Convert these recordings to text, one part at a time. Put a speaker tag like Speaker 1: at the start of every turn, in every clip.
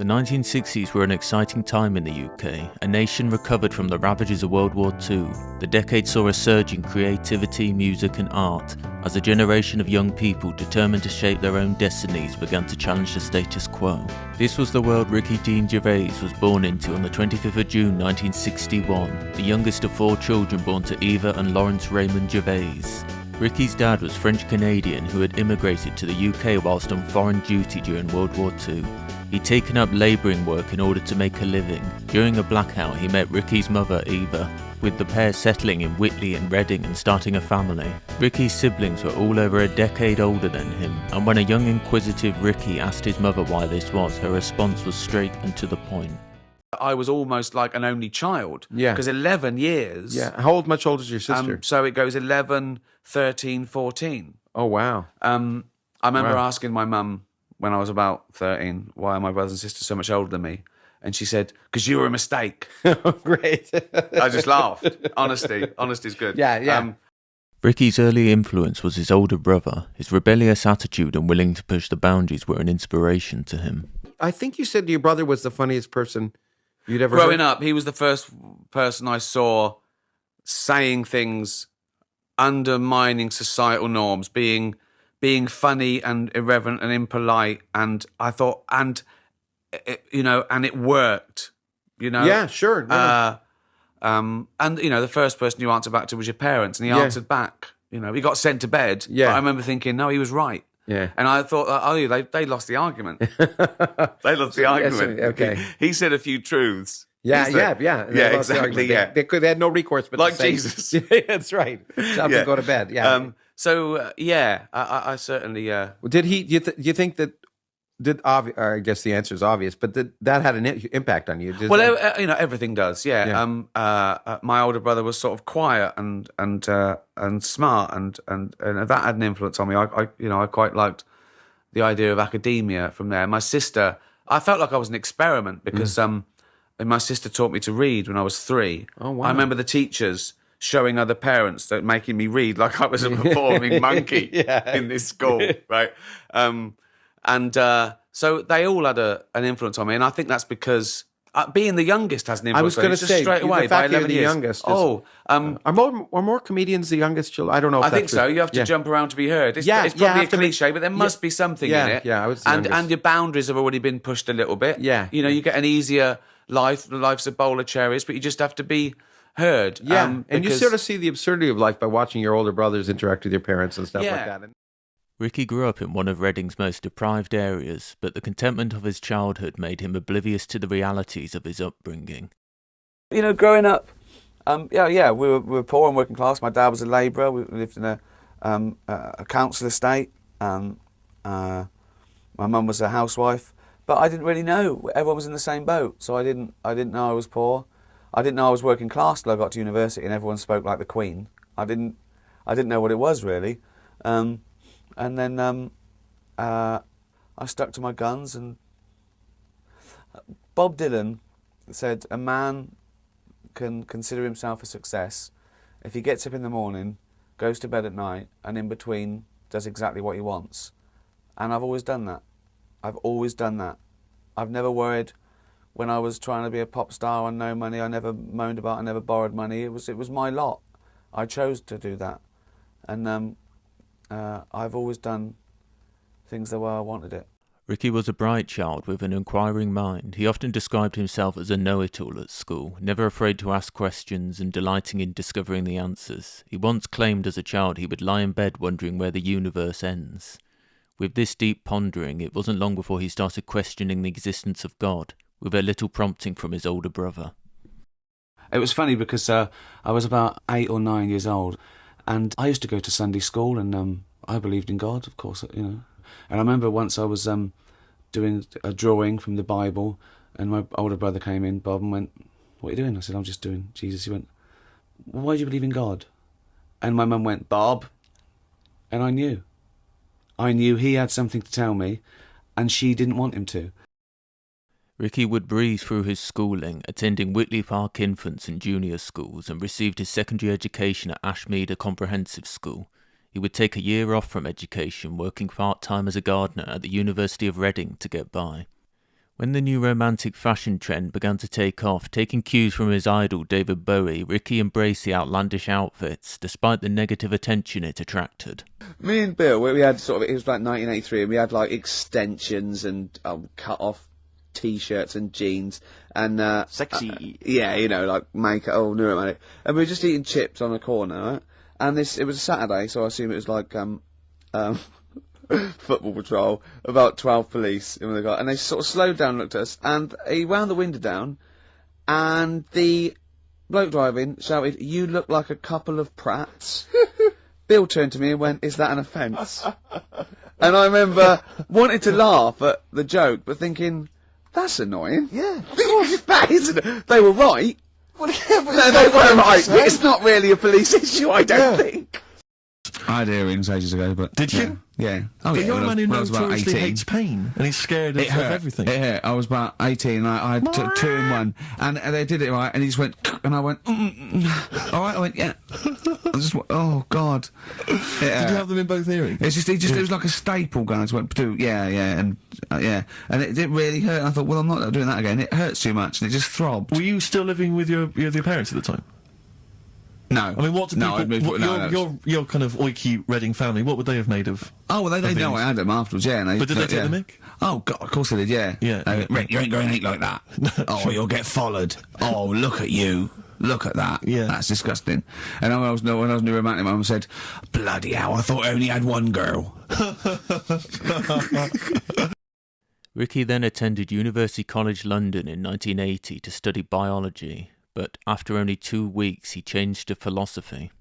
Speaker 1: The 1960s were an exciting time in the UK. A nation recovered from the ravages of World War II. The decade saw a surge in creativity, music and art, as a generation of young people determined to shape their own destinies began to challenge the status quo. This was the world Ricky Dean Gervais was born into on the 25th of June 1961, the youngest of 4 children born to Eva and Lawrence Raymond Gervais. Ricky's dad was French-Canadian who had immigrated to the UK whilst on foreign duty during World War II. He'd taken up labouring work in order to make a living. During a blackout, he met Ricky's mother, Eva, with the pair settling in Whitley and Reading and starting a family. Ricky's siblings were all over a decade older than him, and when a young inquisitive Ricky asked his mother why this was, her response was straight and to the point.
Speaker 2: I was almost like an only child.
Speaker 3: Yeah.
Speaker 2: Because 11 years.
Speaker 3: Yeah. How much older is your sister?
Speaker 2: So it goes 11, 13, 14.
Speaker 3: Oh, wow.
Speaker 2: I remember
Speaker 3: Wow.
Speaker 2: asking my mum when I was about 13, why are my brothers and sisters so much older than me? And she said, because you were a mistake.
Speaker 3: Great.
Speaker 2: I just laughed. Honesty is good.
Speaker 3: Yeah.
Speaker 1: Ricky's early influence was his older brother. His rebellious attitude and willing to push the boundaries were an inspiration to him.
Speaker 3: I think you said your brother was the funniest person you'd ever
Speaker 2: Growing
Speaker 3: heard.
Speaker 2: up, he was the first person I saw saying things undermining societal norms, being funny and irreverent and impolite, and I thought, and it worked,
Speaker 3: Yeah, sure. No.
Speaker 2: And the first person you answered back to was your parents, and he
Speaker 3: Yeah.
Speaker 2: answered back. He got sent to bed.
Speaker 3: Yeah.
Speaker 2: But I remember thinking, no, he was right.
Speaker 3: Yeah.
Speaker 2: And I thought, they lost the argument. They lost the argument.
Speaker 3: okay.
Speaker 2: He said a few truths.
Speaker 3: Yeah,
Speaker 2: He said-
Speaker 3: yeah.
Speaker 2: Yeah,
Speaker 3: They lost the
Speaker 2: exactly.
Speaker 3: argument.
Speaker 2: Yeah.
Speaker 3: They had no recourse but
Speaker 2: Like
Speaker 3: to say,
Speaker 2: Jesus.
Speaker 3: Yeah, that's right. Stop
Speaker 2: Yeah.
Speaker 3: and go to bed. Yeah.
Speaker 2: I certainly.
Speaker 3: Did he? Do you think that? I guess the answer is obvious, but that had an impact on you?
Speaker 2: Everything does. Yeah.
Speaker 3: Yeah.
Speaker 2: My older brother was sort of quiet and smart, and that had an influence on me. I quite liked the idea of academia from there. My sister, I felt like I was an experiment because and my sister taught me to read when I was 3.
Speaker 3: Oh, wow.
Speaker 2: I remember the teachers showing other parents that making me read like I was a performing monkey in this school, right? So they all had an influence on me, and I think that's because being the youngest has an influence.
Speaker 3: I was going to say
Speaker 2: straight away
Speaker 3: the fact
Speaker 2: by
Speaker 3: that you're
Speaker 2: 11
Speaker 3: the
Speaker 2: years.
Speaker 3: youngest. Are more comedians the youngest children? I don't know. If
Speaker 2: I think
Speaker 3: that's
Speaker 2: so.
Speaker 3: true.
Speaker 2: You have to
Speaker 3: Yeah.
Speaker 2: jump around to be heard. It's
Speaker 3: Yeah,
Speaker 2: probably a
Speaker 3: have to be-
Speaker 2: cliche, but there must be something in it.
Speaker 3: Yeah, I was the youngest.
Speaker 2: and your boundaries have already been pushed a little bit.
Speaker 3: Yeah.
Speaker 2: You get an easier life. Life's a bowl of cherries, but you just have to be heard.
Speaker 3: Yeah, and you
Speaker 2: because-
Speaker 3: sort of see the absurdity of life by watching your older brothers interact with your parents and stuff like
Speaker 2: Yeah.
Speaker 3: that. And
Speaker 1: Ricky grew up in one of Reading's most deprived areas, but the contentment of his childhood made him oblivious to the realities of his upbringing.
Speaker 2: Growing up, we were poor and working class. My dad was a labourer. We lived in a council estate. My mum was a housewife, but I didn't really know. Everyone was in the same boat, so I didn't know I was poor. I didn't know I was working class till I got to university, and everyone spoke like the Queen. I didn't know what it was really, and then I stuck to my guns. And Bob Dylan said, "A man can consider himself a success if he gets up in the morning, goes to bed at night, and in between does exactly what he wants." And I've always done that. I've never worried when I was trying to be a pop star on no money. I never moaned about, I never borrowed money. It was my lot. I chose to do that. And I've always done things the way I wanted it.
Speaker 1: Ricky was a bright child with an inquiring mind. He often described himself as a know-it-all at school, never afraid to ask questions and delighting in discovering the answers. He once claimed as a child he would lie in bed wondering where the universe ends. With this deep pondering, it wasn't long before he started questioning the existence of God, with a little prompting from his older brother.
Speaker 2: It was funny because I was about 8 or 9 years old, and I used to go to Sunday school, and I believed in God, of course, And I remember once I was doing a drawing from the Bible, and my older brother came in, Bob, and went, "What are you doing?" I said, "I'm just doing Jesus." He went, "Why do you believe in God?" And my mum went, "Bob," and I knew he had something to tell me, and she didn't want him to.
Speaker 1: Ricky would breeze through his schooling, attending Whitley Park infants and junior schools, and received his secondary education at Ashmead Comprehensive School. He would take a year off from education, working part-time as a gardener at the University of Reading to get by. When the new romantic fashion trend began to take off, taking cues from his idol David Bowie, Ricky embraced the outlandish outfits, despite the negative attention it attracted.
Speaker 2: Me and Bill, we had sort of, it was like 1983, and we had like extensions and cut-off t-shirts and jeans, and
Speaker 4: Sexy.
Speaker 2: yeah, you know, like makeup, neuromantic. And we were just eating chips on a corner, right? And it was a Saturday, so I assume it was like, football patrol, about 12 police in the car, and they sort of slowed down, looked at us, and he wound the window down, and the bloke driving shouted, "You look like a couple of prats." Bill turned to me and went, "Is that an offence?" And I remember wanting to laugh at the joke, but thinking, that's annoying.
Speaker 4: Yeah.
Speaker 2: That isn't. They were right.
Speaker 4: Well, yeah, but
Speaker 2: No, they were right. But it's not really a police issue, I don't
Speaker 4: Yeah.
Speaker 2: think. I had earrings ages ago, but...
Speaker 4: Did you?
Speaker 2: Yeah. Oh,
Speaker 4: But
Speaker 2: yeah,
Speaker 4: you're a man who
Speaker 2: when I was about
Speaker 4: notoriously
Speaker 2: 18.
Speaker 4: hates pain, and he's scared of everything.
Speaker 2: It hurt. I was about 18, I had two in one, and they did it right, and he just went, and I went, all right, I went, yeah. I just went, oh, God.
Speaker 4: Did you have them in both earrings?
Speaker 2: It's just, it was like a staple gun. I just went, yeah, and it didn't really hurt. And I thought, well, I'm not doing that again. It hurts too much, and it just throbbed.
Speaker 4: Were you still living with your parents at the time?
Speaker 2: No.
Speaker 4: I mean, what do people...
Speaker 2: I'd moved,
Speaker 4: your kind of oiky Reading family, what would they have made of...
Speaker 2: Oh, well, they know
Speaker 4: things?
Speaker 2: I had them afterwards, yeah. And
Speaker 4: But did they take the mick?
Speaker 2: Oh, God, of course they did, yeah.
Speaker 4: Yeah.
Speaker 2: Rick, you ain't going to eat like that. Oh, you'll get followed. Oh, look at you. Look at that.
Speaker 4: Yeah.
Speaker 2: That's disgusting. And when I was new romantic, my mum said, bloody hell, I thought I only had one girl.
Speaker 1: Ricky then attended University College London in 1980 to study biology, but after only 2 weeks he changed to philosophy.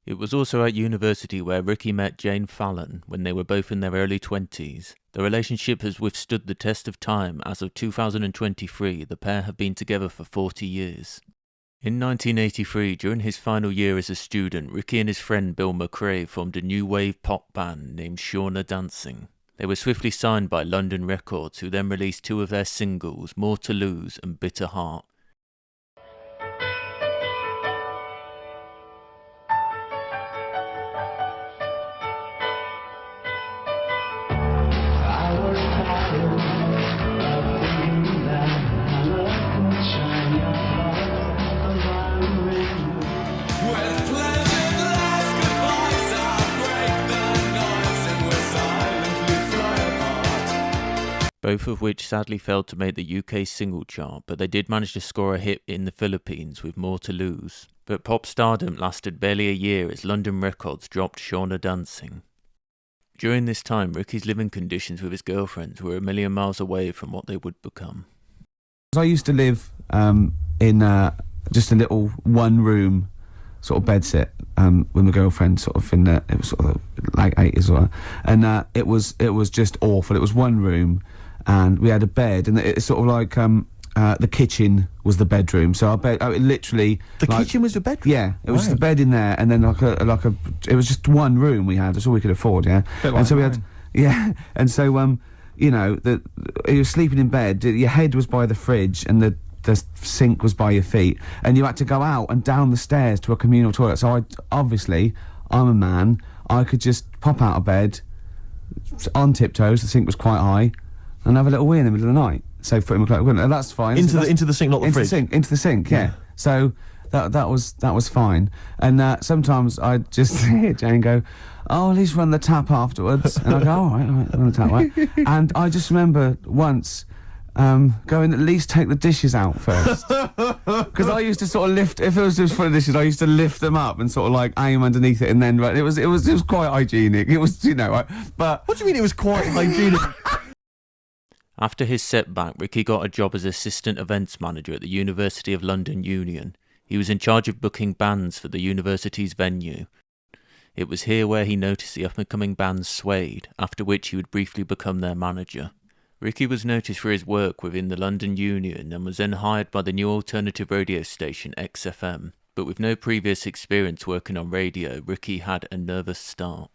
Speaker 1: It was also at university where Ricky met Jane Fallon when they were both in their early 20s. The relationship has withstood the test of time. As of 2023, the pair have been together for 40 years. In 1983, during his final year as a student, Ricky and his friend Bill McRae formed a new wave pop band named Shauna Dancing. They were swiftly signed by London Records, who then released 2 of their singles, More to Lose and Bitter Heart. Both of which sadly failed to make the UK single chart, but they did manage to score a hit in the Philippines with More to Lose. But pop stardom lasted barely a year as London Records dropped Shauna Dancing. During this time, Ricky's living conditions with his girlfriends were a million miles away from what they would become.
Speaker 2: I used to live in just a little one-room sort of bedsit with my girlfriend, sort of it was sort of like 80s or, and it was just awful. It was one room, and we had a bed, and it's sort of like the kitchen was the bedroom. So our bed, literally,
Speaker 4: The kitchen was the bedroom?
Speaker 2: Yeah, it was
Speaker 4: Wow.
Speaker 2: just the bed in there, and then it was just one room we had. That's all we could afford. Yeah, and so we had, yeah, and so you know, you were sleeping in bed. Your head was by the fridge, and the sink was by your feet, and you had to go out and down the stairs to a communal toilet. So I'm a man. I could just pop out of bed on tiptoes. The sink was quite high, and have a little wee in the middle of the night. So foot in my cloak, and that's fine.
Speaker 4: Into the sink, not the fridge?
Speaker 2: Into the sink, yeah. So that was fine. And sometimes I'd just hear Jane go, "Oh, at least run the tap afterwards." And I go, all right, run the tap, right? And I just remember once going, at least take the dishes out first. Because I used to sort of lift, if it was just for the dishes, I used to lift them up and sort of like aim underneath it, and then it was quite hygienic. It was, you know, but...
Speaker 4: What do you mean it was quite hygienic?
Speaker 1: After his setback, Ricky got a job as assistant events manager at the University of London Union. He was in charge of booking bands for the university's venue. It was here where he noticed the up-and-coming band Suede, after which he would briefly become their manager. Ricky was noticed for his work within the London Union and was then hired by the new alternative radio station XFM, but with no previous experience working on radio, Ricky had a nervous start.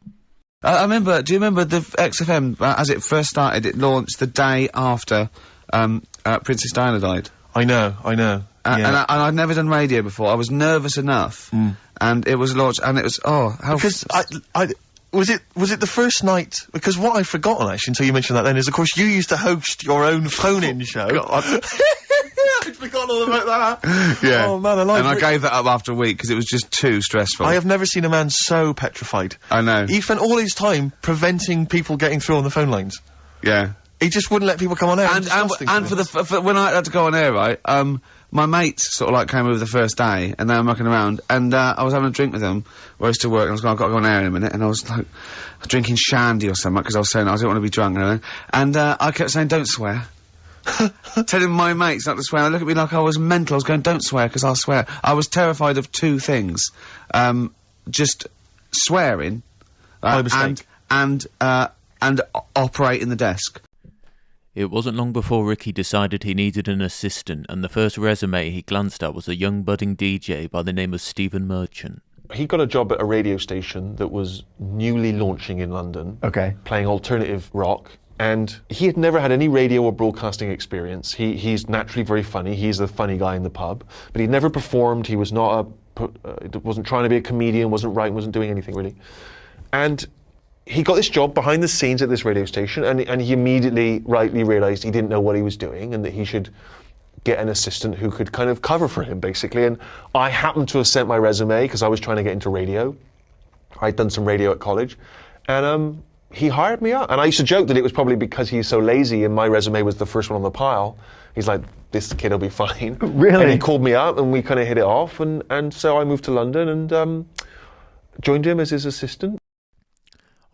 Speaker 2: I remember, do you remember the XFM, as it first started, it launched the day after Princess Diana died?
Speaker 4: I know. Yeah.
Speaker 2: And I'd never done radio before. I was nervous enough, and it was launched, and it was, how...
Speaker 4: Because was it the first night? Because what I've forgotten, actually, until you mentioned that then, is, of course, you used to host your own phone-in show.
Speaker 3: God.
Speaker 4: I'd forgotten all about that.
Speaker 2: Yeah.
Speaker 4: Oh, man,
Speaker 2: And I gave that up after a week because it was just too stressful.
Speaker 4: I have never seen a man so petrified.
Speaker 2: I know.
Speaker 4: He spent all his time preventing people getting through on the phone lines.
Speaker 2: Yeah.
Speaker 4: He just wouldn't let people come on air.
Speaker 2: And for when I had to go on air, right, my mates sort of like came over the first day, and they were mucking around, and I was having a drink with them where I used to work, and I was going, I've got to go on air in a minute, and I was like drinking shandy or something, because I was saying I didn't want to be drunk and everything, and I kept saying, don't swear. Telling my mates not to swear. They look at me like I was mental. I was going, don't swear, because I'll swear. I was terrified of two things. Just swearing, and operating the desk.
Speaker 1: It wasn't long before Ricky decided he needed an assistant, and the first resume he glanced at was a young budding DJ by the name of Stephen Merchant.
Speaker 5: He got a job at a radio station that was newly launching in London, playing alternative rock, and he had never had any radio or broadcasting experience. He's naturally very funny. He's the funny guy in the pub, but he'd never performed. He was not wasn't trying to be a comedian, wasn't writing, wasn't doing anything really. And he got this job behind the scenes at this radio station, and he immediately rightly realised he didn't know what he was doing and that he should get an assistant who could kind of cover for him, basically. And I happened to have sent my resume because I was trying to get into radio. I'd done some radio at college, and he hired me out. And I used to joke that it was probably because he's so lazy and my resume was the first one on the pile. He's like, this kid will be fine.
Speaker 3: Really?
Speaker 5: And he called me out and we kind of hit it off, and so I moved to London and joined him as his assistant.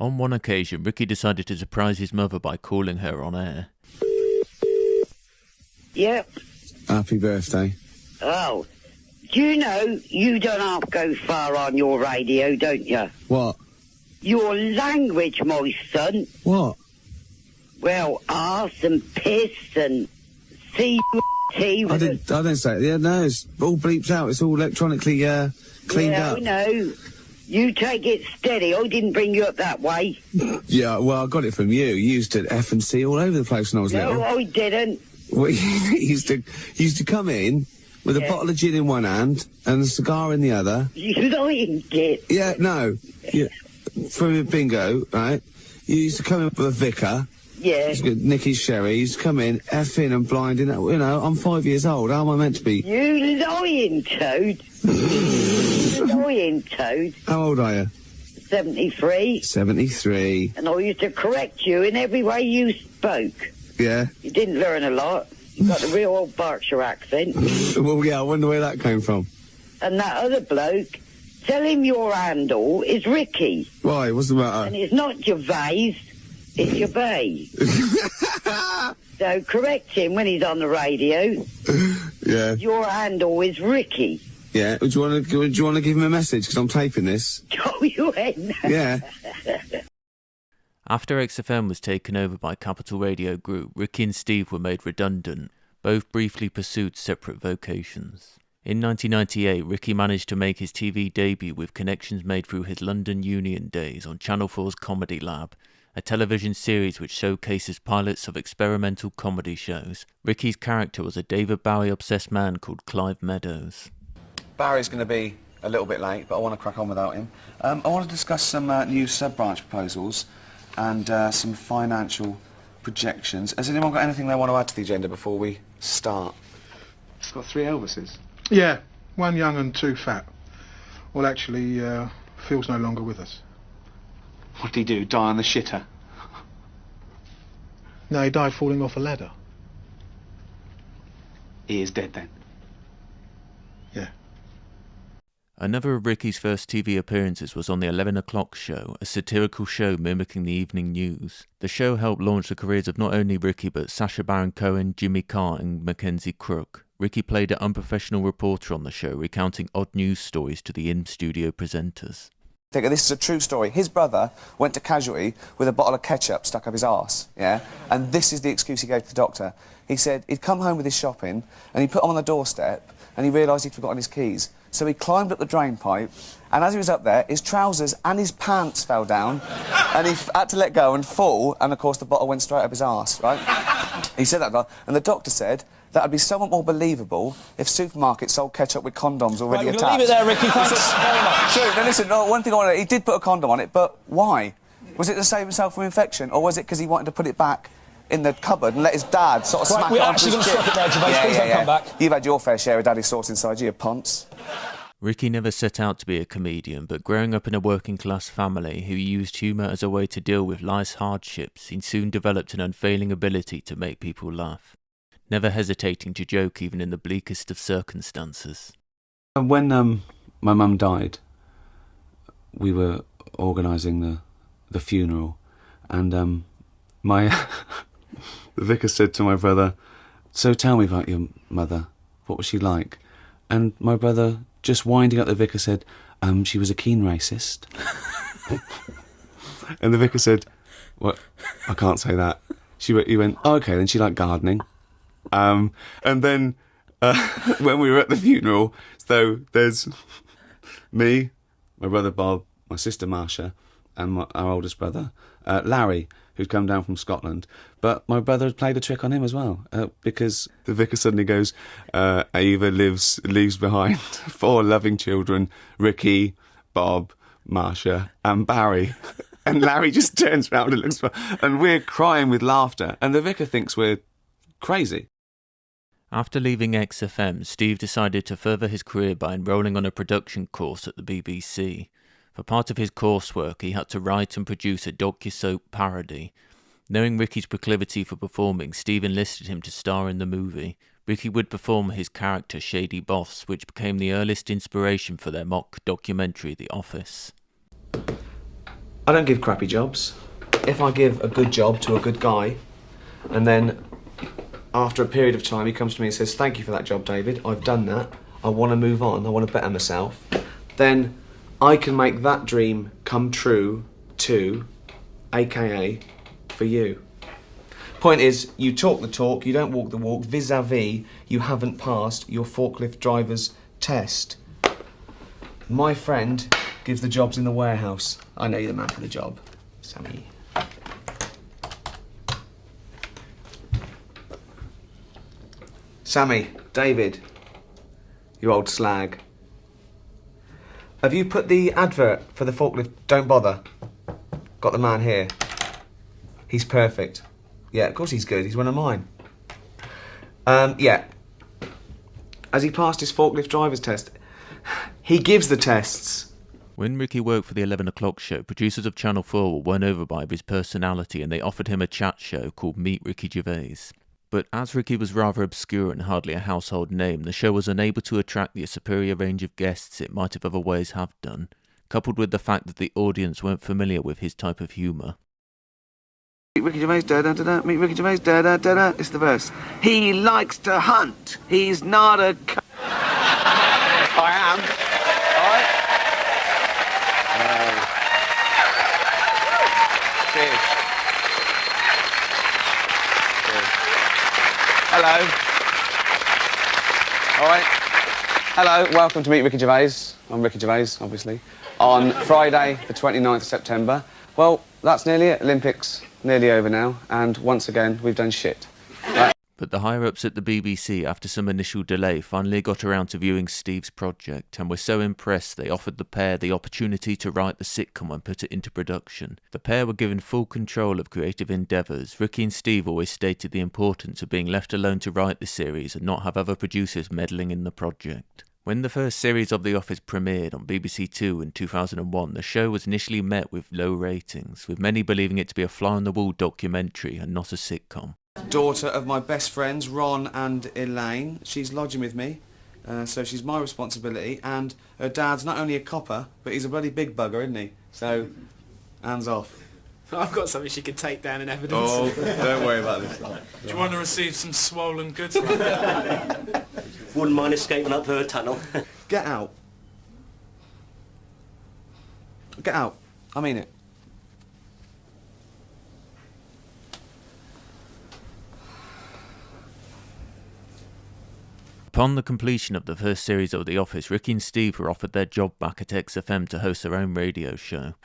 Speaker 1: On one occasion, Ricky decided to surprise his mother by calling her on air.
Speaker 6: Yep.
Speaker 2: Happy birthday.
Speaker 6: Oh, do you know you don't have to go far on your radio, don't you?
Speaker 2: What?
Speaker 6: Your language, my son.
Speaker 2: What?
Speaker 6: Well, arse and piss and C-T.
Speaker 2: I didn't say it. Yeah, no, it's all bleeped out. It's all electronically cleaned
Speaker 6: up. I know. You take it steady. I didn't bring you up that way.
Speaker 2: Yeah, well, I got it from you. You used to F and C all over the place when I was little.
Speaker 6: No, I didn't.
Speaker 2: Well, he used to come in with a bottle of gin in one hand and a cigar in the other.
Speaker 6: You lying kid.
Speaker 2: Yeah, no. Yeah. From a bingo, right? You used to come in with a vicar.
Speaker 6: Yeah.
Speaker 2: Nicky's sherry. You used to come in, F in and blind in. You know, I'm 5 years old. How am I meant to be?
Speaker 6: You lying toad. You lying toad.
Speaker 2: How old are you?
Speaker 6: 73.
Speaker 2: 73.
Speaker 6: And I used to correct you in every way you spoke.
Speaker 2: Yeah.
Speaker 6: You didn't learn a lot. You got a real old Berkshire accent.
Speaker 2: Well, yeah, I wonder where that came from.
Speaker 6: And that other bloke, tell him your handle is Ricky.
Speaker 2: Why? What's the matter?
Speaker 6: And it's not Gervais, it's Gervais. So correct him when he's on the radio.
Speaker 2: Yeah.
Speaker 6: Your handle is Ricky.
Speaker 2: Yeah. Do you want to give him a message? Because I'm taping this.
Speaker 6: Oh, you ain't.
Speaker 2: Yeah.
Speaker 1: After XFM was taken over by Capital Radio Group, Ricky and Steve were made redundant. Both briefly pursued separate vocations. In 1998, Ricky managed to make his TV debut with connections made through his London Union days on Channel 4's Comedy Lab, a television series which showcases pilots of experimental comedy shows. Ricky's character was a David Bowie-obsessed man called Clive Meadows.
Speaker 2: Barry's going to be a little bit late, but I want to crack on without him. I want to discuss some new sub-branch proposals and some financial projections. Has anyone got anything they want to add to the agenda before we start? It's got 3 Elvises.
Speaker 7: Yeah, 1 young and 2 fat. Well, actually, Phil's no longer with us.
Speaker 2: What did he do, die on the shitter?
Speaker 7: No, he died falling off a ladder.
Speaker 2: He is dead then?
Speaker 7: Yeah.
Speaker 1: Another of Ricky's first TV appearances was on the 11 O'Clock Show, a satirical show mimicking the evening news. The show helped launch the careers of not only Ricky but Sacha Baron Cohen, Jimmy Carr and Mackenzie Crook. Ricky played an unprofessional reporter on the show, recounting odd news stories to the in-studio presenters.
Speaker 2: This is a true story. His brother went to Casualty with a bottle of ketchup stuck up his arse, yeah? And this is the excuse he gave to the doctor. He said he'd come home with his shopping and he put them on the doorstep and he realised he'd forgotten his keys. So he climbed up the drain pipe, and as he was up there, his trousers and his pants fell down, and he had to let go and fall, and of course the bottle went straight up his arse, right? He said that, and the doctor said,
Speaker 8: that would be so much more believable if supermarkets sold ketchup with condoms already
Speaker 9: Right,
Speaker 8: attached.
Speaker 9: leave it there, Ricky. Thanks very much.
Speaker 8: True. Now listen, one thing I want to... He did put a condom on it, but why? Was it to save himself from infection, or was it because he wanted to put it back in the cupboard and let his dad sort of smack it onto his
Speaker 9: We're actually going to
Speaker 8: chin?
Speaker 9: stop it there, Gervais. Please don't come back.
Speaker 8: You've had your fair share of daddy sauce inside you ponce.
Speaker 1: Ricky never set out to be a comedian, but growing up in a working-class family who used humour as a way to deal with life's hardships, he soon developed an unfailing ability to make people laugh, never hesitating to joke even in the bleakest of circumstances.
Speaker 2: And when my mum died, we were organising the funeral, and my the vicar said to my brother, "So tell me about your mother. What was she like?" And my brother, just winding up the vicar, said, "She was a keen racist." And the vicar said, "What? I can't say that." He went, "Oh, okay, then she liked gardening." And then when we were at the funeral, so there's me, my brother Bob, my sister Marsha, and our oldest brother, Larry, who'd come down from Scotland. But my brother had played a trick on him as well, because the vicar suddenly goes, Ava leaves behind 4 loving children, Ricky, Bob, Marsha, and Barry. And Larry just turns around and looks, and we're crying with laughter, and the vicar thinks we're crazy.
Speaker 1: After leaving XFM, Steve decided to further his career by enrolling on a production course at the BBC. For part of his coursework, he had to write and produce a docu-soap parody. Knowing Ricky's proclivity for performing, Steve enlisted him to star in the movie. Ricky would perform his character Shady Boss, which became the earliest inspiration for their mock documentary, The Office.
Speaker 8: I don't give crappy jobs. If I give a good job to a good guy, and then after a period of time he comes to me and says, "Thank you for that job, David, I've done that, I want to move on, I want to better myself," then I can make that dream come true too, aka for you. Point is, you talk the talk, you don't walk the walk, vis-a-vis, you haven't passed your forklift driver's test. My friend gives the jobs in the warehouse. I know you're the man for the job, Sammy. Sammy, David, you old slag. Have you put the advert for the forklift? Don't bother. Got the man here. He's perfect. Yeah, of course he's good. He's one of mine. Yeah. Has he passed his forklift driver's test? He gives the tests.
Speaker 1: When Ricky worked for the 11 o'clock show, producers of Channel 4 were won over by his personality and they offered him a chat show called Meet Ricky Gervais. But as Ricky was rather obscure and hardly a household name, the show was unable to attract the superior range of guests it might have otherwise have done, coupled with the fact that the audience weren't familiar with his type of humour.
Speaker 8: Meet Ricky Gervais, da-da-da-da. Meet Ricky Gervais, da-da-da-da. It's the verse. He likes to hunt. He's not a I am. All right? Cheers. Hello. All right. Hello, welcome to Meet Ricky Gervais. I'm Ricky Gervais, obviously. On Friday, the 29th of September. Well, that's nearly it. Olympics nearly over now, and once again, we've done shit. Right.
Speaker 1: But the higher-ups at the BBC, after some initial delay, finally got around to viewing Steve's project, and were so impressed they offered the pair the opportunity to write the sitcom and put it into production. The pair were given full control of creative endeavours. Ricky and Steve always stated the importance of being left alone to write the series and not have other producers meddling in the project. When the first series of The Office premiered on BBC Two in 2001, the show was initially met with low ratings, with many believing it to be a fly-on-the-wall documentary and not a sitcom.
Speaker 8: Daughter of my best friends, Ron and Elaine. She's lodging with me, so she's my responsibility, and her dad's not only a copper, but he's a bloody big bugger, isn't he? So, hands off.
Speaker 10: I've got something she could take down in evidence.
Speaker 8: Oh, don't worry about this.
Speaker 10: Do you want to receive some swollen goods?
Speaker 9: Wouldn't mind escaping up her tunnel.
Speaker 8: Get out. Get out. I mean it.
Speaker 1: Upon the completion of the first series of The Office, Ricky and Steve were offered their job back at XFM to host their own radio show.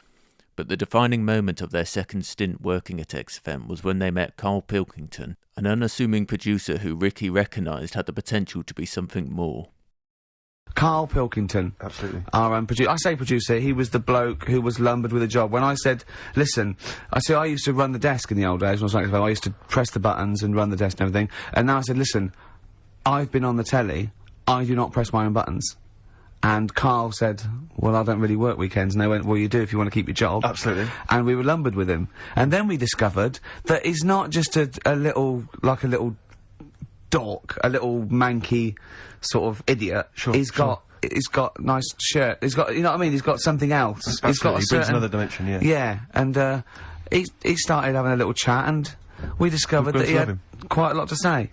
Speaker 1: But the defining moment of their second stint working at XFM was when they met Carl Pilkington, an unassuming producer who Ricky recognised had the potential to be something more.
Speaker 2: Carl Pilkington.
Speaker 3: Absolutely.
Speaker 2: Our producer. I say producer, he was the bloke who was lumbered with a job. When I said, listen, I used to run the desk in the old days when I was like, I used to press the buttons and run the desk and everything. And now I said, listen, I've been on the telly, I do not press my own buttons. And Carl said, well, I don't really work weekends. And they went, well, you do if you want to keep your job.
Speaker 3: Absolutely.
Speaker 2: And we were lumbered with him. And then we discovered that he's not just a little dork, a little manky sort of idiot.
Speaker 3: Sure,
Speaker 2: he's got nice shirt. He's got, you know what I mean? He's got something else.
Speaker 3: Absolutely.
Speaker 2: He's got a
Speaker 3: He brings another dimension, yeah.
Speaker 2: Yeah, and he started having a little chat, and we discovered that he had quite a lot to say.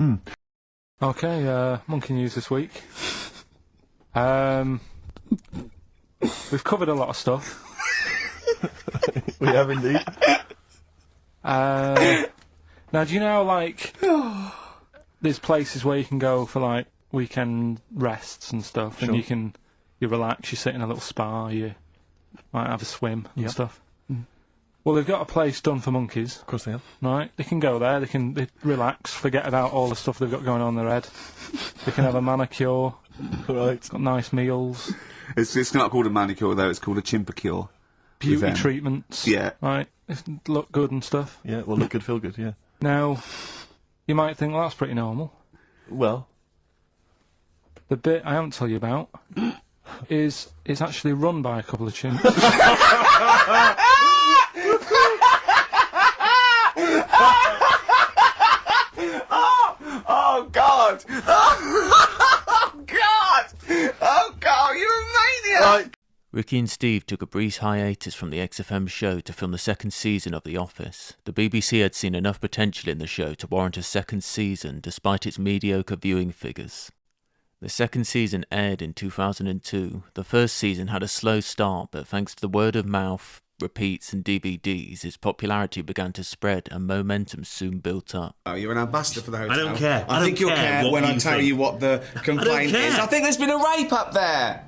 Speaker 11: Okay, Monkey News this week. We've covered a lot of stuff.
Speaker 3: We have indeed.
Speaker 11: Now, do you know, like, there's places where you can go for, like, weekend rests and stuff,
Speaker 3: Sure.
Speaker 11: and you relax, you sit in a little spa, you might have a swim and stuff. Well, they've got a place done for monkeys.
Speaker 3: Of course they have.
Speaker 11: Right? They can go there, they relax, forget about all the stuff they've got going on in their head. They can have a manicure.
Speaker 3: Right.
Speaker 11: Got nice meals.
Speaker 2: It's not called a manicure, though, it's called a chimpacure.
Speaker 11: Beauty treatments.
Speaker 2: Yeah.
Speaker 11: Right? They look good and stuff.
Speaker 3: Yeah, well, look good, feel good, yeah.
Speaker 11: Now, you might think, well, that's pretty normal.
Speaker 3: Well.
Speaker 11: The bit I haven't told you about is it's actually run by a couple of chimps.
Speaker 2: Oh, God! Oh, God! Oh, God, you're a maniac!
Speaker 1: Ricky and Steve took a brief hiatus from the XFM show to film the second season of The Office. The BBC had seen enough potential in the show to warrant a second season, despite its mediocre viewing figures. The second season aired in 2002. The first season had a slow start, but thanks to the word of mouth, repeats and DVDs, its popularity began to spread and momentum soon built up.
Speaker 2: Oh, you're an ambassador for the hotel.
Speaker 9: I don't care.
Speaker 2: I think you'll care when I tell you what the complaint is. I think there's been a rape up there!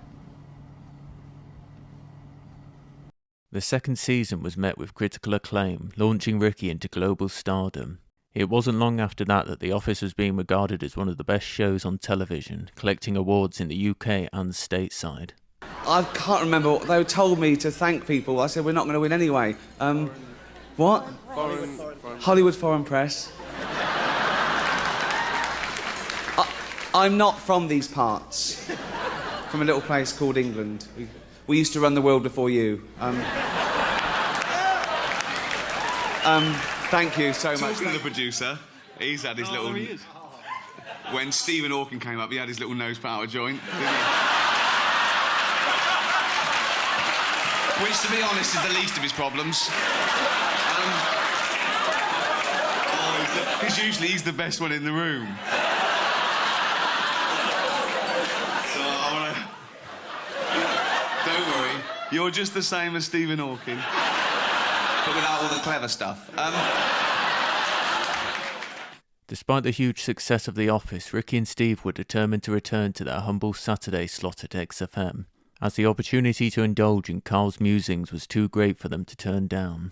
Speaker 1: The second season was met with critical acclaim, launching Ricky into global stardom. It wasn't long after that The Office was being regarded as one of the best shows on television, collecting awards in the UK and stateside.
Speaker 2: I can't remember. They told me to thank people. I said, we're not going to win anyway. What? Hollywood Foreign Press. I'm not from these parts. From a little place called England. We used to run the world before you. Thank you so much.
Speaker 12: Talking to the producer, he's had his little...
Speaker 2: There he is.
Speaker 12: When Stephen Hawking came up, he had his little nose put out of joint, didn't he? Which, to be honest, is the least of his problems. Because usually he's the best one in the room. So I wanna... Don't worry, you're just the same as Stephen Hawking. But without all the clever stuff.
Speaker 1: Despite the huge success of The Office, Ricky and Steve were determined to return to their humble Saturday slot at XFM, as the opportunity to indulge in Carl's musings was too great for them to turn down.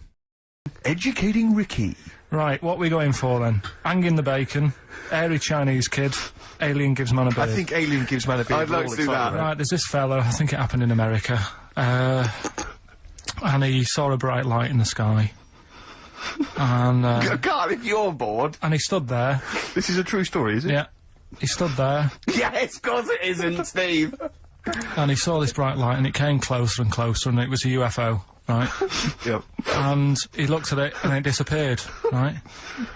Speaker 13: Educating Ricky.
Speaker 11: Right, what are we going for then? Hanging the bacon, airy Chinese kid, alien gives man a beard.
Speaker 3: I think alien gives man a beard.
Speaker 2: I'd like to do that.
Speaker 11: Right, there's this fellow, I think it happened in America, and he saw a bright light in the sky. And,
Speaker 2: God, if you're bored.
Speaker 11: And he stood there.
Speaker 3: This is a true story, is it?
Speaker 11: Yeah. He stood there.
Speaker 2: Yes, of course it isn't, Steve.
Speaker 11: And he saw this bright light, and it came closer and closer, and it was a UFO, right?
Speaker 3: Yep.
Speaker 11: And he looked at it, and it disappeared, right?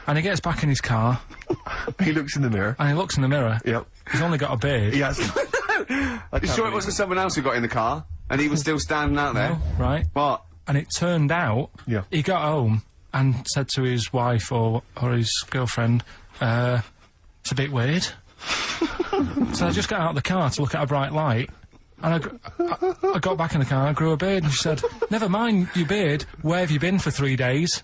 Speaker 11: And he gets back in his car.
Speaker 3: He looks in the mirror.
Speaker 11: And he looks in the mirror.
Speaker 3: Yep.
Speaker 11: He's only got a beard.
Speaker 3: He hasn't.
Speaker 2: You sure it wasn't someone else who got in the car? And he was still standing out there?
Speaker 11: No, right?
Speaker 2: What?
Speaker 11: And it turned out, he got home and said to his wife or his girlfriend, it's a bit weird. So I just got out of the car to look at a bright light, and I got back in the car and I grew a beard, and she said, never mind your beard, where have you been for 3 days?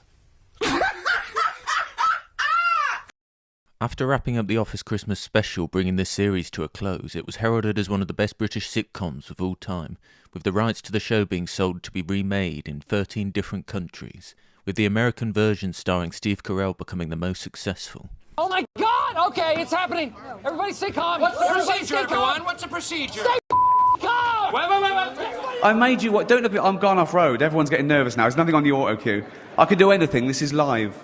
Speaker 1: After wrapping up The Office Christmas special, bringing this series to a close, it was heralded as one of the best British sitcoms of all time, with the rights to the show being sold to be remade in 13 different countries, with the American version starring Steve Carell becoming the most successful.
Speaker 14: Oh my God! Okay, it's happening. Everybody stay calm.
Speaker 15: What's the procedure, everyone? What's the procedure?
Speaker 14: Stay calm. Wait.
Speaker 2: I made you... Don't look at me. I'm gone off-road. Everyone's getting nervous now. There's nothing on the auto cue. I can do anything. This is live.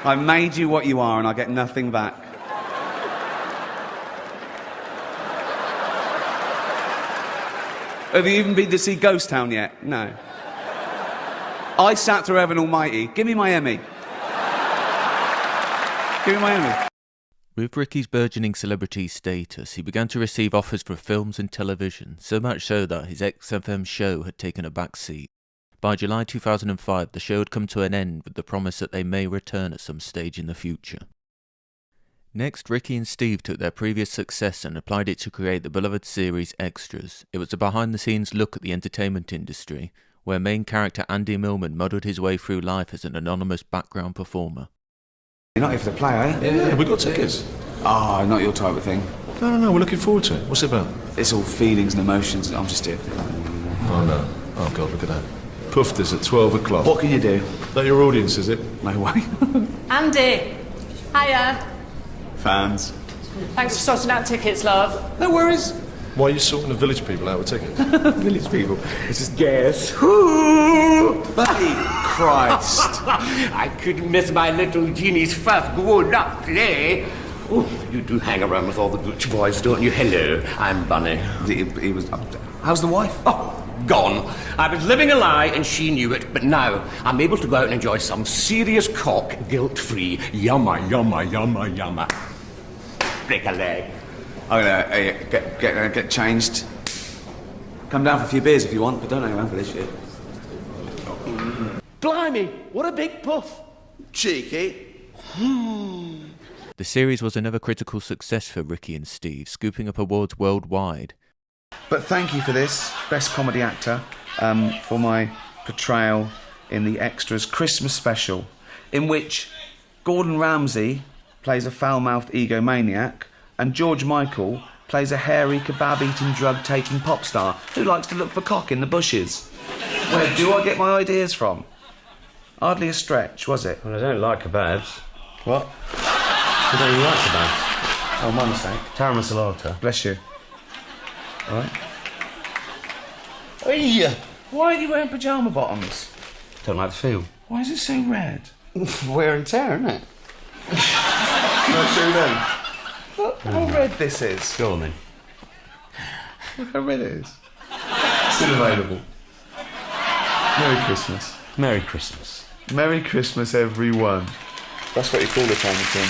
Speaker 2: I made you what you are, and I get nothing back. Have you even been to see Ghost Town yet? No. I sat through Heaven Almighty. Give me my Emmy. Give me my Emmy.
Speaker 1: With Ricky's burgeoning celebrity status, he began to receive offers for films and television, so much so that his XFM show had taken a back seat. By July 2005, the show had come to an end with the promise that they may return at some stage in the future. Next, Ricky and Steve took their previous success and applied it to create the beloved series Extras. It was a behind-the-scenes look at the entertainment industry, where main character Andy Millman muddled his way through life as an anonymous background performer.
Speaker 2: You're not here for the play, are you?
Speaker 5: Yeah, we've got tickets.
Speaker 2: Ah, not your type of thing.
Speaker 5: No, we're looking forward to it. What's it about?
Speaker 2: It's all feelings and emotions. I'm just here.
Speaker 5: Oh, no. Oh, God, look at that. Puffed is at 12 o'clock.
Speaker 2: What can you do?
Speaker 5: That your audience, is it?
Speaker 2: No way.
Speaker 16: Andy. Hiya.
Speaker 2: Fans.
Speaker 16: Thanks for sorting out tickets, love.
Speaker 2: No worries.
Speaker 5: Why are you sorting the village people out with tickets?
Speaker 2: Village people. This is gas. Bloody Christ.
Speaker 15: I couldn't miss my little genie's first grown-up play. Oh, you do hang around with all the Gucci boys, don't you? Hello, I'm Bunny.
Speaker 2: He was... How's the wife?
Speaker 15: Oh, gone. I was living a lie and she knew it, but now I'm able to go out and enjoy some serious cock, guilt-free. Yumma, yumma, yumma, yumma. Break a leg.
Speaker 2: I'm gonna get changed. Come down for a few beers if you want, but don't hang around for this shit.
Speaker 15: Blimey, what a big puff.
Speaker 2: Cheeky.
Speaker 1: The series was another critical success for Ricky and Steve, scooping up awards worldwide.
Speaker 2: But thank you for this, Best Comedy Actor, for my portrayal in the Extras Christmas special, in which Gordon Ramsay plays a foul-mouthed egomaniac, and George Michael plays a hairy, kebab-eating, drug-taking pop star who likes to look for cock in the bushes. Where do I get my ideas from? Hardly a stretch, was it?
Speaker 17: Well, I don't like kebabs.
Speaker 2: What?
Speaker 17: I don't like kebabs.
Speaker 2: Oh, my mistake.
Speaker 17: Tara Masalata.
Speaker 2: Bless you. All right.
Speaker 17: Hey,
Speaker 2: Why are you wearing pyjama bottoms?
Speaker 17: don't like the feel.
Speaker 2: Why is it so red?
Speaker 17: Wear and tear, isn't it?
Speaker 2: Not true then. Look how red this is.
Speaker 17: Go on then.
Speaker 2: Look how red it is. Still available. Merry Christmas.
Speaker 17: Merry Christmas.
Speaker 2: Merry Christmas, everyone. That's what you call it, Hamilton.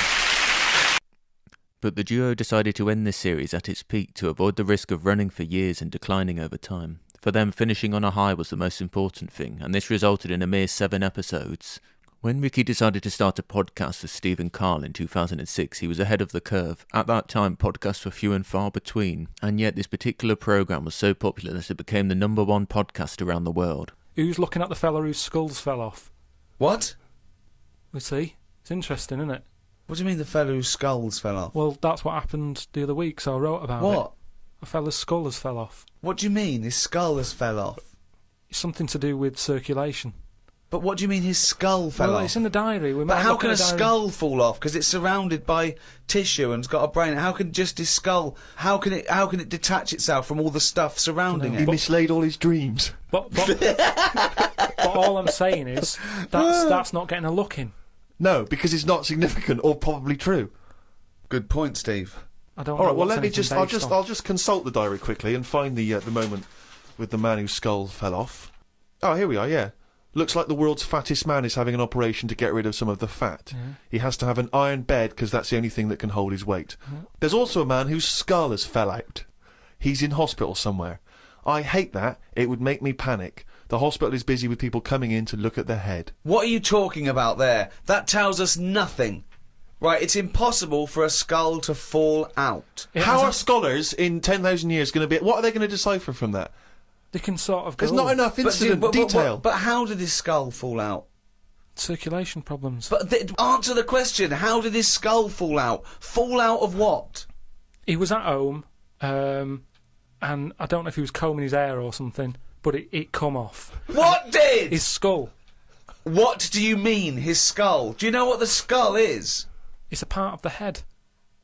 Speaker 1: But the duo decided to end this series at its peak to avoid the risk of running for years and declining over time. For them, finishing on a high was the most important thing, and this resulted in a mere 7 episodes. When Ricky decided to start a podcast with Steve and Carl in 2006, he was ahead of the curve. At that time, podcasts were few and far between, and yet this particular programme was so popular that it became the #1 podcast around the world.
Speaker 11: Who's looking at the fella whose skulls fell off?
Speaker 2: What?
Speaker 11: We see. It's interesting, isn't it?
Speaker 2: What do you mean the fellow whose skulls fell off?
Speaker 11: Well, that's what happened the other week, so I wrote about it.
Speaker 2: What?
Speaker 11: A fella's skull has fell off.
Speaker 2: What do you mean his skull has fell off?
Speaker 11: It's something to do with circulation.
Speaker 2: But what do you mean his skull fell off?
Speaker 11: Well, it's in the diary.
Speaker 2: But how can a skull fall off? Because it's surrounded by tissue and it's got a brain. How can just his skull? How can it detach itself from all the stuff surrounding it?
Speaker 4: He mislaid all his dreams.
Speaker 11: But all I'm saying is that's not getting a look in.
Speaker 4: No, because it's not significant or probably true.
Speaker 2: Good point, Steve.
Speaker 11: I don't.
Speaker 4: All
Speaker 11: know
Speaker 4: right. Well,
Speaker 11: what's
Speaker 4: let me
Speaker 11: anything
Speaker 4: just.
Speaker 11: based on.
Speaker 4: I'll just consult the diary quickly and find the moment with the man whose skull fell off. Oh, here we are. Yeah. Looks like the world's fattest man is having an operation to get rid of some of the fat.
Speaker 11: Yeah.
Speaker 4: He has to have an iron bed because that's the only thing that can hold his weight.
Speaker 11: Yeah.
Speaker 4: There's also a man whose skull has fell out. He's in hospital somewhere. I hate that. It would make me panic. The hospital is busy with people coming in to look at their head.
Speaker 2: What are you talking about there? That tells us nothing. Right, it's impossible for a skull to fall out.
Speaker 4: How are scholars in 10,000 years going to be... What are they going to decipher from that?
Speaker 11: They can sort of go...
Speaker 4: There's not enough incident detail.
Speaker 2: But how did his skull fall out?
Speaker 11: Circulation problems.
Speaker 2: But answer the question. How did his skull fall out? Fall out of what?
Speaker 11: He was at home, and I don't know if he was combing his hair or something, but it come off.
Speaker 2: What did?
Speaker 11: His skull.
Speaker 2: What do you mean, his skull? Do you know what the skull is?
Speaker 11: It's a part of the head.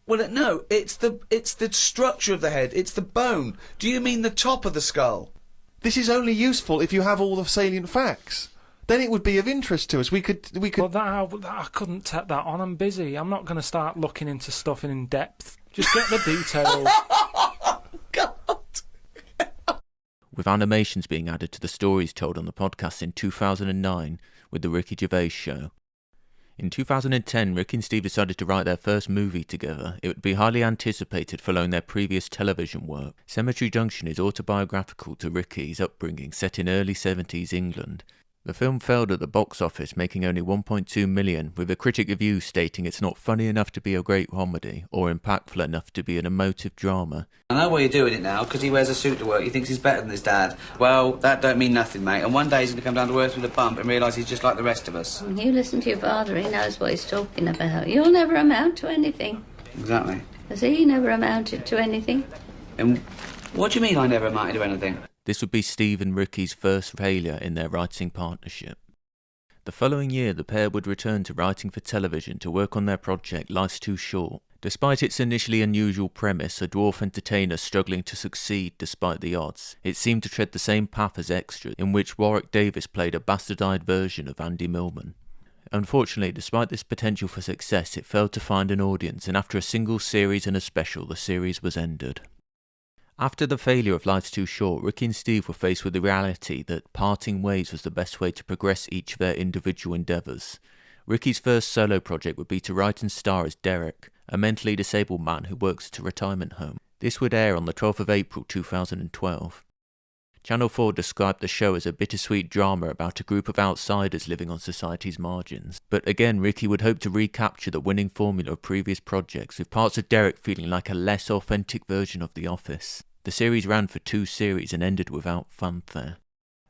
Speaker 2: Well, no, it's the structure of the head. It's the bone. Do you mean the top of the skull?
Speaker 4: This is only useful if you have all the salient facts. Then it would be of interest to us. We could.
Speaker 11: Well, I couldn't take that on. I'm busy. I'm not going to start looking into stuff in depth. Just get the details.
Speaker 1: With animations being added to the stories told on the podcast in 2009 with The Ricky Gervais Show. In 2010, Ricky and Steve decided to write their first movie together. It would be highly anticipated following their previous television work. Cemetery Junction is autobiographical to Ricky's upbringing set in early 70s England. The film failed at the box office, making only $1.2 million, with a critic review stating it's not funny enough to be a great comedy, or impactful enough to be an emotive drama.
Speaker 17: I know why you're doing it now, because he wears a suit to work. He thinks he's better than his dad. Well, that don't mean nothing, mate. And one day he's going to come down to earth with a bump and realise he's just like the rest of us.
Speaker 18: You listen to your father, he knows what he's talking about. You'll never amount to anything.
Speaker 17: Exactly.
Speaker 18: Has he never amounted to anything?
Speaker 17: And what do you mean I never amounted to anything?
Speaker 1: This would be Steve and Ricky's first failure in their writing partnership. The following year, the pair would return to writing for television to work on their project Life's Too Short. Despite its initially unusual premise, a dwarf entertainer struggling to succeed despite the odds, it seemed to tread the same path as Extra, in which Warwick Davis played a bastardized version of Andy Millman. Unfortunately, despite this potential for success, it failed to find an audience, and after a single series and a special, the series was ended. After the failure of Life's Too Short, Ricky and Steve were faced with the reality that parting ways was the best way to progress each of their individual endeavours. Ricky's first solo project would be to write and star as Derek, a mentally disabled man who works at a retirement home. This would air on the 12th of April 2012. Channel 4 described the show as a bittersweet drama about a group of outsiders living on society's margins. But again, Ricky would hope to recapture the winning formula of previous projects, with parts of Derek feeling like a less authentic version of The Office. The series ran for 2 series and ended without fanfare.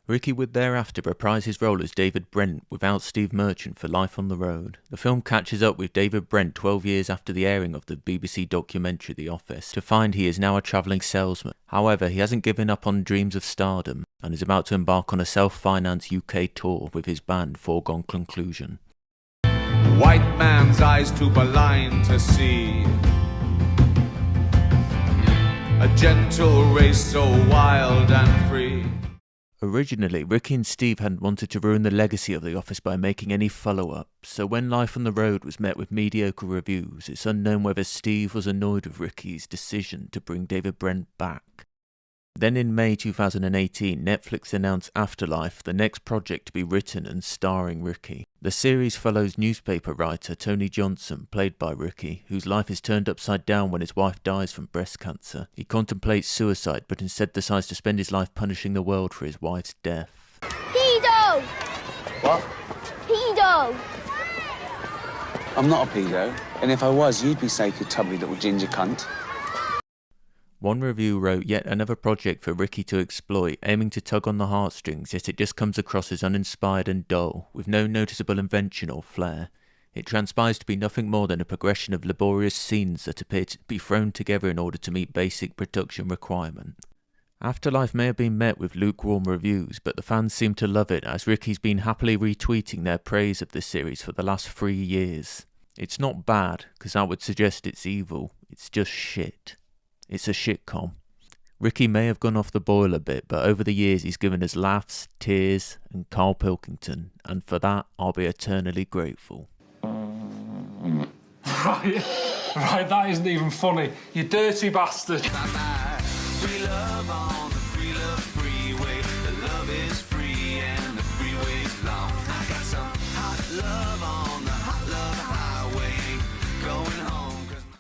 Speaker 1: Ricky would thereafter reprise his role as David Brent without Steve Merchant for Life on the Road. The film catches up with David Brent 12 years after the airing of the BBC documentary The Office, to find he is now a travelling salesman. However, he hasn't given up on dreams of stardom and is about to embark on a self-financed UK tour with his band Foregone Conclusion.
Speaker 19: White man's eyes too blind to see, a gentle race so wild and free.
Speaker 1: Originally, Ricky and Steve hadn't wanted to ruin the legacy of The Office by making any follow-up, so when Life on the Road was met with mediocre reviews, it's unknown whether Steve was annoyed with Ricky's decision to bring David Brent back. Then in May 2018, Netflix announced Afterlife, the next project to be written and starring Ricky. The series follows newspaper writer Tony Johnson, played by Ricky, whose life is turned upside down when his wife dies from breast cancer. He contemplates suicide, but instead decides to spend his life punishing the world for his wife's death.
Speaker 20: Pedo!
Speaker 2: What?
Speaker 20: Pedo!
Speaker 2: I'm not a pedo, and if I was, you'd be safe, you tubby little ginger cunt.
Speaker 1: One review wrote yet another project for Ricky to exploit, aiming to tug on the heartstrings, yet it just comes across as uninspired and dull, with no noticeable invention or flair. It transpires to be nothing more than a progression of laborious scenes that appear to be thrown together in order to meet basic production requirement. Afterlife may have been met with lukewarm reviews, but the fans seem to love it, as Ricky's been happily retweeting their praise of this series for the last 3 years. It's not bad, because that would suggest it's evil, it's just shit. It's a shitcom. Ricky may have gone off the boil a bit, but over the years he's given us laughs, tears, and Carl Pilkington, and for that I'll be eternally grateful.
Speaker 11: Right, that isn't even funny. You dirty bastard.
Speaker 19: Free love on the free love freeway. The love is free and the freeway's long. I got some hot love on